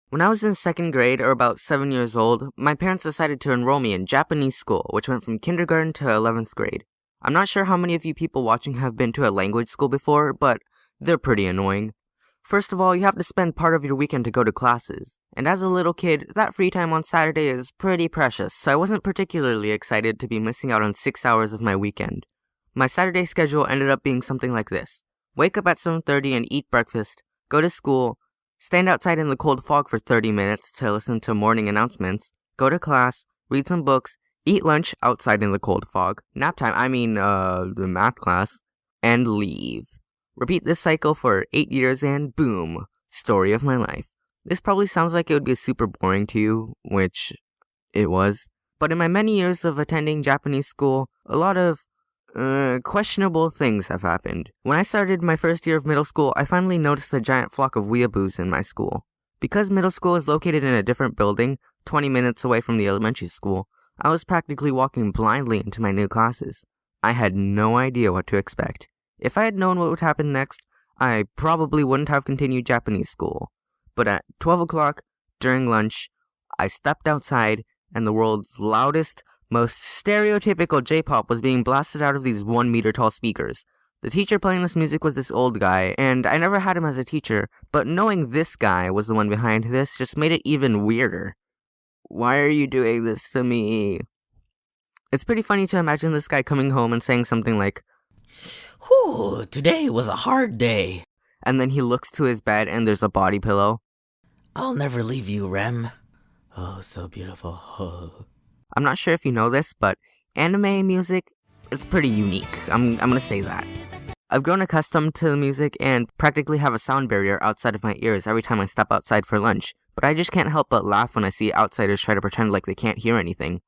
When I was in 2nd grade, or about 7 years old, my parents decided to enroll me in Japanese school, which went from kindergarten to 11th grade. I'm not sure how many of you people watching have been to a language school before, but they're pretty annoying. First of all, you have to spend part of your weekend to go to classes, and as a little kid, that free time on Saturday is pretty precious, so I wasn't particularly excited to be missing out on 6 hours of my weekend. My Saturday schedule ended up being something like this. Wake up at 7:30 and eat breakfast, go to school, stand outside in the cold fog for 30 minutes to listen to morning announcements, go to class, read some books, eat lunch outside in the cold fog, nap time, the math class, and leave. Repeat this cycle for 8 years and boom, story of my life. This probably sounds like it would be super boring to you, which it was. But in my many years of attending Japanese school, a lot of questionable things have happened. When I started my first year of middle school, I finally noticed a giant flock of weeaboos in my school. Because middle school is located in a different building, 20 minutes away from the elementary school, I was practically walking blindly into my new classes. I had no idea what to expect. If I had known what would happen next, I probably wouldn't have continued Japanese school. But at 12 o'clock, during lunch, I stepped outside, and the world's loudest, most stereotypical J-pop was being blasted out of these 1-meter tall speakers. The teacher playing this music was this old guy, and I never had him as a teacher, but knowing this guy was the one behind this just made it even weirder. Why are you doing this to me? It's pretty funny to imagine this guy coming home and saying something like, "Whew, today was a hard day." And then he looks to his bed and there's a body pillow. "I'll never leave you, Rem. Oh, so beautiful." Oh. I'm not sure if you know this, but anime music, it's pretty unique. I'm gonna say that. I've grown accustomed to the music and practically have a sound barrier outside of my ears every time I step outside for lunch, but I just can't help but laugh when I see outsiders try to pretend like they can't hear anything.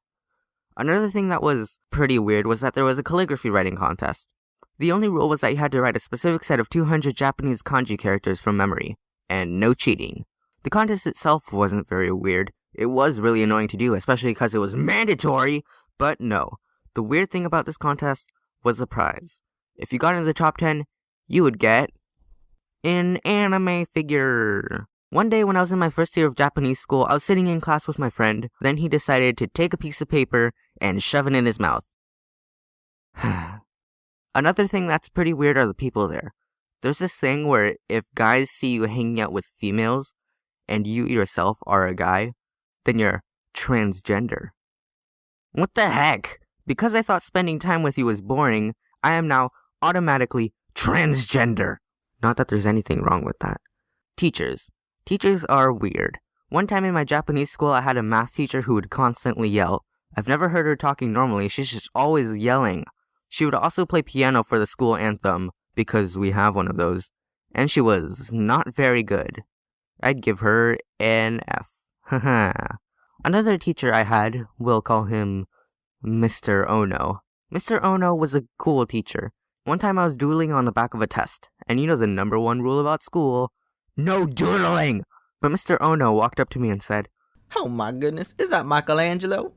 Another thing that was pretty weird was that there was a calligraphy writing contest. The only rule was that you had to write a specific set of 200 Japanese kanji characters from memory, and no cheating. The contest itself wasn't very weird. It was really annoying to do, especially because it was mandatory, but no. The weird thing about this contest was the prize. If you got into the top 10, you would get an anime figure. One day when I was in my first year of Japanese school, I was sitting in class with my friend. Then he decided to take a piece of paper and shove it in his mouth. Another thing that's pretty weird are the people there. There's this thing where if guys see you hanging out with females, and you yourself are a guy, then you're transgender. What the heck? Because I thought spending time with you was boring, I am now automatically transgender. Not that there's anything wrong with that. Teachers. Teachers are weird. One time in my Japanese school, I had a math teacher who would constantly yell. I've never heard her talking normally, she's just always yelling. She would also play piano for the school anthem, because we have one of those, and she was not very good. I'd give her an F. Haha. Another teacher I had, we'll call him Mr. Ono. Mr. Ono was a cool teacher. One time I was doodling on the back of a test, and you know the number one rule about school, no doodling! But Mr. Ono walked up to me and said, "Oh my goodness, is that Michelangelo?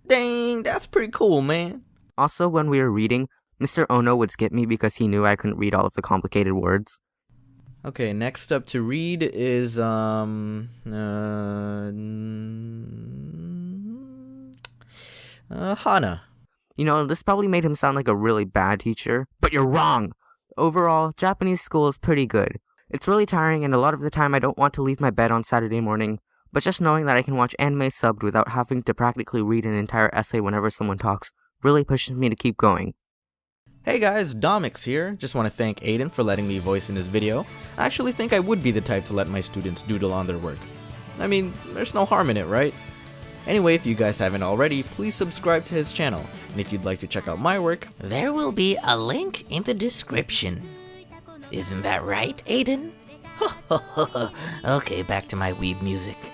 Dang, that's pretty cool, man." Also, when we were reading, Mr. Ono would skip me because he knew I couldn't read all of the complicated words. Okay, next up to read is, Hana. You know, this probably made him sound like a really bad teacher, but you're wrong! Overall, Japanese school is pretty good. It's really tiring and a lot of the time I don't want to leave my bed on Saturday morning, but just knowing that I can watch anime subbed without having to practically read an entire essay whenever someone talks really pushes me to keep going. Hey guys, Domics here. Just want to thank Aiden for letting me voice in this video. I actually think I would be the type to let my students doodle on their work. I mean, there's no harm in it, right? Anyway, if you guys haven't already, please subscribe to his channel. And if you'd like to check out my work, there will be a link in the description. Isn't that right, Aiden? Okay, back to my weeb music.